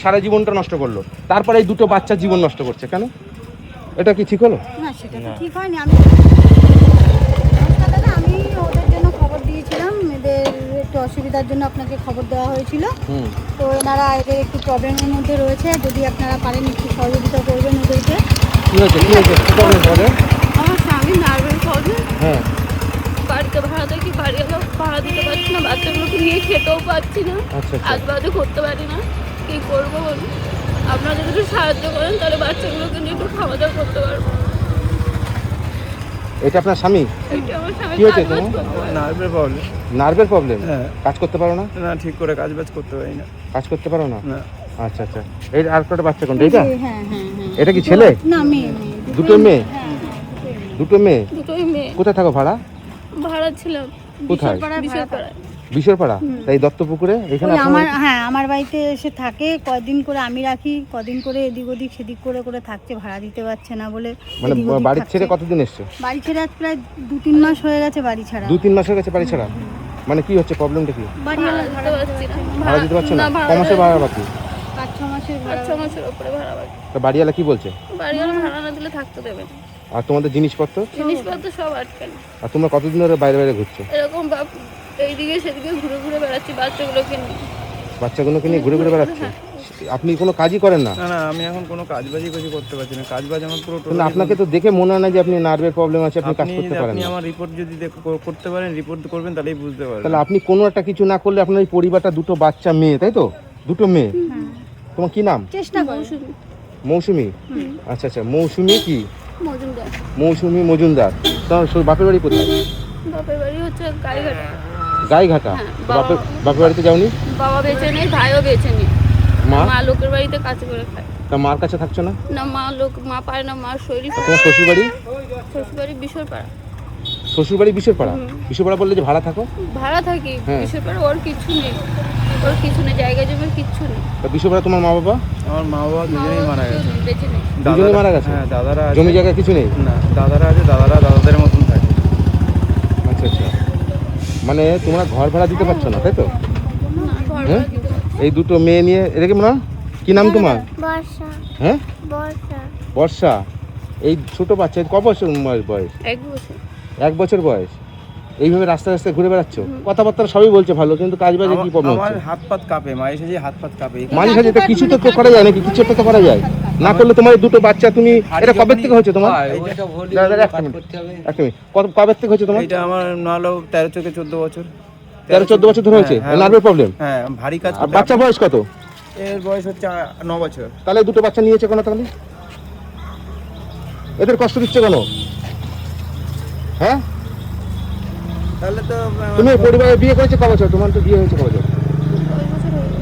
সারা জীবনটা নষ্ট করলো, তারপরে এই দুটো বাচ্চার জীবন নষ্ট করছে কেন? এটা কি ঠিক হলো? না, সেটা তো ঠিক হয়নি। আমি দাদা, আমি ওদের জন্য খবর দিয়েছিলাম, এদের একটু অসুবিধার জন্য আপনাকে খবর দেওয়া হয়েছিল। তো এনারা এদের একটু প্রবলেমের মধ্যে রয়েছে, যদি আপনারা পারেন একটু সহযোগিতা করবেন ওদেরকে। কি হয়েছে কি প্রবলেম তোমাদের? আমার স্বামী নার্ভের প্রবলেম। হ্যাঁ, বাড়িতে ভাড়া থাকি, বাড়ি ভাড়া দিতে পারছি না, বাচ্চাগুলোকে নিয়ে খেতেও পাচ্ছি না, আচ্ছা আচ্ছা। কাজ বাজও করতে পারি না। কি করবো বলুন? আপনারা যদি একটু সাহায্য করেন তাহলে বাচ্চাগুলোকে নিয়ে একটু খাওয়া দাওয়া করতে পারবো। এটা আপনার স্বামী? এটা আমার স্বামী কি হয়েছে কাজ বাজ তোমার? করতে পারে না। নার্ভের প্রবলেম। নার্ভের প্রবলেম? হ্যাঁ। কাজ করতে পারো না? না, ঠিক করে কাজ বাজ করতে পারি না। কাজ করতে পারো না? না। আচ্ছা আচ্ছা। এই আর কটা বাচ্চা কোনটা? এটা? হ্যাঁ হ্যাঁ হ্যাঁ। এটা কি ছেলে? না, মেয়ে। দুটো মেয়ে? হ্যাঁ, দুটো মেয়ে? দুটোই মেয়ে। কোথায় থাকো ভাড়া? ভাড়া ছিলাম কোথায়? বিশ্বপাড়ায়। বিশ্বরপাড়া? তাই দত্তপুকুরে এখানে ওই আপনার? আমার বাড়িতে এসে থাকে, কয়দিন করে আমি রাখি, কদিন করে এদিক ওদিক সেদিক করে করে থাকছে, ভাড়া দিতে পারছে না বলে। মানে এদিক ওদিক বাড়ি থাকছে। ছেড়ে কতদিন এসছে? বাড়ি ছেড়ে আজ প্রায় 2-3 মাস হয়ে গেছে বাড়ি ছাড়া। 2-3 মাস হয়ে গেছে বাড়ি ছাড়া? মানে কি হচ্ছে, প্রবলেমটা কি? বাড়িওয়ালা ভাড়া দিতে পারছি না। ভাড়া দিতে পারছো না? ভাড়া ক মাসে ভাড়া বাকি? 5-6 মাসের ভাড়া। 5-6 মাসের উপরে ভাড়া বাকি। তো বাড়িওয়ালা কি বলছে? বাড়িওয়ালা ভাড়া না দিলে থাকতে দেবে না। আর তোমাদের জিনিসপত্র? জিনিসপত্র সব আটকানো। আর তোমরা কতদিন ধরে বাইরে বাইরে ঘুরছো? এরকম এইদিকে সেদিকে ঘুরে ঘুরে বেড়াচ্ছি বাচ্চাগুলোকে নিয়ে। বাচ্চাগুলোকে নিয়ে ঘুরে ঘুরে বেড়াচ্ছে? আপনি কোনো কাজই করেন না? না না, আমি এখন কোনো কাজ বাজই কিছু করতে পারছি না। কাজ বাজ আমার পুরো কিন্তু আপনাকে তো দেখে মনে হয় না যে আপনি নার্ভের প্রবলেম আছে, আপনি কাজ করতে পারেন আপনি না। আমার রিপোর্ট যদি করতে পারেন, রিপোর্ট করবেন, তাহলেই বুঝতে পারবেন। তাহলে আপনি কোনো একটা কিছু না করলে আপনার এই পরিবারটা, দুটো বাচ্চা মেয়ে, তাই তো? দুটো মেয়ে। তোমার কি নাম? চেষ্টা করো। মৌসুমী? আচ্ছা আচ্ছা। মৌসুমী কি? মজুমদার। মৌসুমী মজুমদার। তোমার বাপের বাড়ি কোথায়? বাপের বাড়ি হচ্ছে গাইঘাটা। গাইঘাটা? হ্যাঁ, বাপের বাড়িতে যাওনি? বাবা বেঁচে নেই, ভাইও বেঁচে নেই। মা? মা লোকের বাড়িতে কাজ করে খায়। তা মার কাছে থাকছো না? না, মা পারে না, মার শরীর খারাপ। তোমার শ্বশুর বাড়ি? শ্বশুর বাড়ি বিশ্বপাড়া। শ্বশুর বাড়ি বিশ্বরপাড়া? বিশ্বরপাড়া বললে যে ভাড়া থাকো? ভাড়া থাকি হ্যাঁ। বিশ্বপাড়া। ওর কিছু নেই, ওর কিছু নেই, জায়গা জমির কিচ্ছু নেই। তা বিশ্বরপাড়া তোমার মা বাবা? আমার মা বাবা দুজনেই মারা গেছে। বেঁচে নেই। দুজনে মারা গেছে? হ্যাঁ, দাদারা আছে। জমি জায়গা কিছু নেই? না, দাদারা আছে, দাদারা দাদাদের মতন থাকে। আচ্ছা আচ্ছা। মানে তোমরা ঘর ভাড়া দিতে পারছো না, তাই তো? না, ঘর হ্যাঁ? ভাড়া দিতে পারছি না। এই দুটো মেয়ে নিয়ে এদিকে মনে হয়? কি নাম তোমার? বর্ষা। হ্যাঁ, বর্ষা। বর্ষা। এই ছোট বাচ্চা ক বছর বয়স? 1 বছর। 1 বছর বয়স। এইভাবে রাস্তায় রাস্তায় ঘুরে বেড়াচ্ছ? কথাবার্তা সবই বলছে ভালো, কিন্তু কাজ বাজে কি প্রবলেম আমার হচ্ছে? হাত পাত কাঁপে, মায়ের সাথে হাত পাত কাঁপে। মাঝে সাঝে তো কিছু তো করা যায় নাকি? কিছু একটা তো করা যায় না? করলে তোমার এই দুটো বাচ্চা, তুমি এটা কবে থেকে হয়েছে তোমার? দাদা, একটা মিনিট। কবে থেকে হয়েছে তোমার? এটা আমার নালো 13 থেকে 14 বছর। 13-14 বছর ধরে হয়েছে হ্যাঁ, নার্ভের প্রবলেম? হ্যাঁ, ভারী কাজ আর করতে। বাচ্চা বয়স কত? এর বয়স হচ্ছে 9 বছর। তাহলে দুটো বাচ্চা নিয়েছে কেন? তাহলে এদের কষ্ট দিচ্ছে কেন? হ্যাঁ, তাহলে তো তুমি পরিবারে বিয়ে করেছো ক বছর? তোমার তো বিয়ে হয়েছে ক বছর?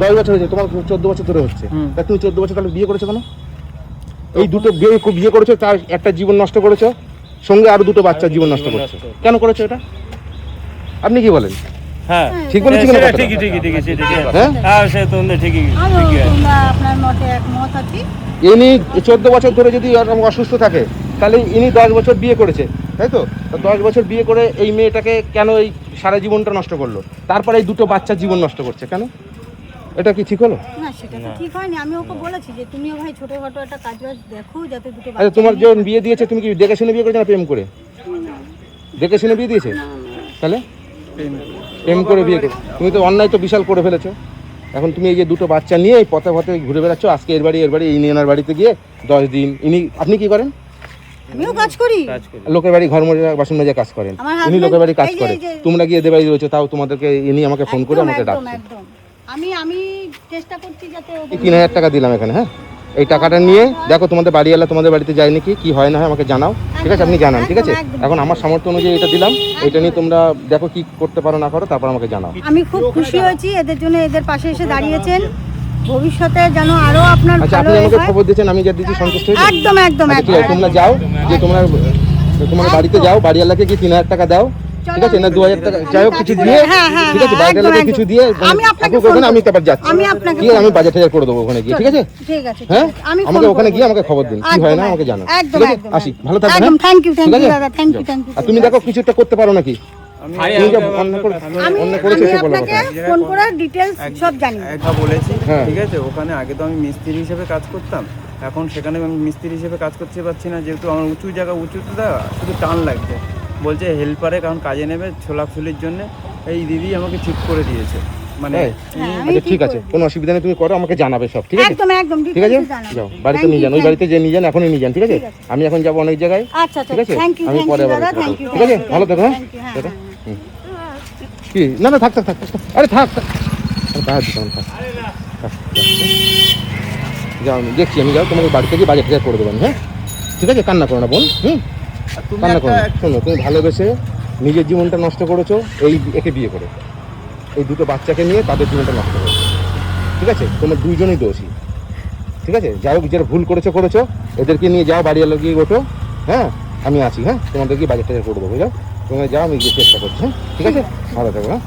10 বছর হয়েছে। তোমার 14 বছর ধরে হচ্ছে। তা তুমি 14 বছর তাহলে বিয়ে করেছো কেন? এই দুটো বিয়ে করেছো, তার একটা জীবন নষ্ট করেছো, সঙ্গে আরো দুটো বাচ্চার জীবন নষ্ট করছো। কেন করেছো এটা? আপনি কি বলেন? হ্যাঁ, ঠিক বলেছি কিনা কথাটা? ঠিকই ঠিকই। হ্যাঁ, হ্যাঁ, সে তো ঠিকই। তোমরা আপনার মতে একমত আছি। ইনি 14 বছর ধরে যদি এরকম অসুস্থ থাকে, তাহলে ইনি 10 বছর বিয়ে করেছে, তাই তো? 10 বছর বিয়ে করে এই মেয়েটাকে কেন এই সারা জীবনটা নষ্ট করলো, তারপরে এই দুটো বাচ্চার জীবন নষ্ট করছে কেন? এটা কি ঠিক হলো? না, সেটা তো ঠিক হয়নি। আমি ওকে বলেছি যে তুমিও ভাই ছোটখাটো একটা কাজ বাজ দেখো, যাতে দুটো আচ্ছা, তোমার যখন বিয়ে দিয়েছে তুমি কি দেখে শুনে বিয়ে করেছো না প্রেম করে? দেখে শুনে বিয়ে দিয়েছে? তাহলে প্রেম করে বিয়ে করে তুমি তো অন্যায় তো বিশাল করে ফেলেছো। এখন তুমি এই যে দুটো বাচ্চা নিয়ে এই পথে পথে ঘুরে বেড়াচ্ছ, আজকে এর বাড়ি এই নিয়ে এনার বাড়িতে গিয়ে 10 দিন। আপনি কি করেন? আমিও কাজ করি। লোকের বাড়ি ঘর মাজা, বাসন মাজা কাজ করেন। আমার ইনি লোকের বাড়ি কাজ এই যে- করে, এই যে- তোমরা গিয়ে এদের বাড়ি রয়েছে, তাও তোমাদেরকে ইনি আমাকে ফোন করে আমাকে ডাকছে। একদম আমি চেষ্টা করছি যাতে ওদের 3000 টাকা দিলাম এখানে। হ্যাঁ, এই টাকাটা নিয়ে দেখো তোমাদের বাড়িওয়ালা তোমাদের বাড়িতে যায় নাকি, কি হয় না হয় আমাকে জানাও, ঠিক আছে? আপনি জানান, ঠিক আছে? একদম। এখন আমার সামর্থ্য অনুযায়ী এটা দিলাম, এটা নিয়ে তোমরা দেখো কি করতে পারো না করো, তারপর আমাকে জানাও। আমি খুব খুশি হয়েছি এদের জন্য, এদের পাশে এসে দাঁড়িয়েছেন। ভবিষ্যতে যেন আরো আপনার আচ্ছা, ভালো আপনি আমাকে হয়। খবর দিয়েছেন, আমি যা দিচ্ছি সন্তুষ্ট হয়েছি? একদম একদম আচ্ছা, ঠিক আছে, একদম। তোমরা যাও, যে তোমার বাড়িতে যাও, বাড়িওয়ালাকে কি 3000 টাকা দাও, ঠিক আছে? না 2000 টাকা যাই হোক কিছু দিয়ে, হ্যাঁ, হ্যাঁ, ঠিক আছে? হ্যাঁ, বাড়িওয়ালাকে একদম, কিছু একদম। দিয়ে আমি আপনাকে ঠাকুর করবেন, ফোন আমি তারপর যাচ্ছি। আমি আপনাকে ঠিক আছে, আমি ফোন বাজার টাজার করে দেবো ওখানে গিয়ে, ঠিক আছে? ঠিক আছে, হ্যাঁ, আমি আমাকে ফোন ওখানে করবো। গিয়ে আমাকে খবর দিন, কি হয় না আমাকে জানান, একদম ঠিক আছে? একদম আসি, ভালো থাকবেন। একদম। হ্যাঁ? থ্যাংক ইউ ঠিক আছে? দাদা, থ্যাংক ইউ আর তুমি দেখো কিছু একটা করতে পারো নাকি? তুমি যে অন্য আমি অন্য করেছো আমি সে বলো আপনাকে কথা। ফোন করে ডিটেলস সব জানি একটা বলেছি, হ্যাঁ। ঠিক আছে। ওখানে আগে তো আমি মিস্ত্রি হিসেবে কাজ করতাম, এখন সেখানে আমি মিস্ত্রি হিসেবে কাজ করতে পারছি না, যেহেতু আমার উঁচু জায়গা উঁচুতে দেওয়া শুধু টান লাগছে। বলছে হেল্পারে কারণ কাজে নেবে ছোলাফুলির জন্য, এই দিদি আমাকে ঠিক করে দিয়েছে। মানে তাই? হ্যাঁ, আমি আচ্ছা ঠিক ঠিক আছে, করে কোনো অসুবিধা নেই, তুমি করো, আমাকে জানাবে সব, ঠিক আছে? একদম একদম ঠিক আছে, details জানাবো। যাও বাড়িতে Thank নিয়ে you, যান, ওই thank বাড়িতে যে নিয়ে যান, এখনই নিয়ে যান, ঠিক আছে? ঠিক আছে। আমি এখন যাবো অনেক জায়গায়, আচ্ছা আচ্ছা ঠিক আছে? থ্যাংক ইউ আমি পরে আবার দাদা কথা থ্যাংক বলবো, ইউ ঠিক আছে? ভালো থেকো, হ্যাঁ? হ্যাঁ টাটা। হ্যাঁ হুম। কি না না থাক থাক থাক থাক। আরে থাক থাক। আরে থাক দিতাম, থাক থাক, থাক। যাও আমি দেখছি, আমি যাও তোমাকে বাড়িতে গিয়ে বাজার টাজার করে দেবেন, হ্যাঁ? ঠিক আছে, কান্না করো না বোন, আর তুমি কান্না করো না। একটা শোনো, তুমি ভালোবেসে নিজের জীবনটা নষ্ট করেছো একে বিয়ে করে, এই দুটো বাচ্চাকে নিয়ে তাদের জীবনটা নষ্ট করেছো, ঠিক আছে? তোমরা দুইজনই দোষী, ঠিক আছে? যাই হোক, যারা ভুল করেছো করেছো, এদেরকে নিয়ে যাও, বাড়ি এলো গিয়ে ওঠো, হ্যাঁ? আমি আছি, হ্যাঁ? তোমাদেরকে বাজার টাজার করে দেবো, বুঝলো? তোমরা যাও, আমি গিয়ে চেষ্টা করছি, হ্যাঁ? ঠিক আছে, ভালো থাকো, হ্যাঁ?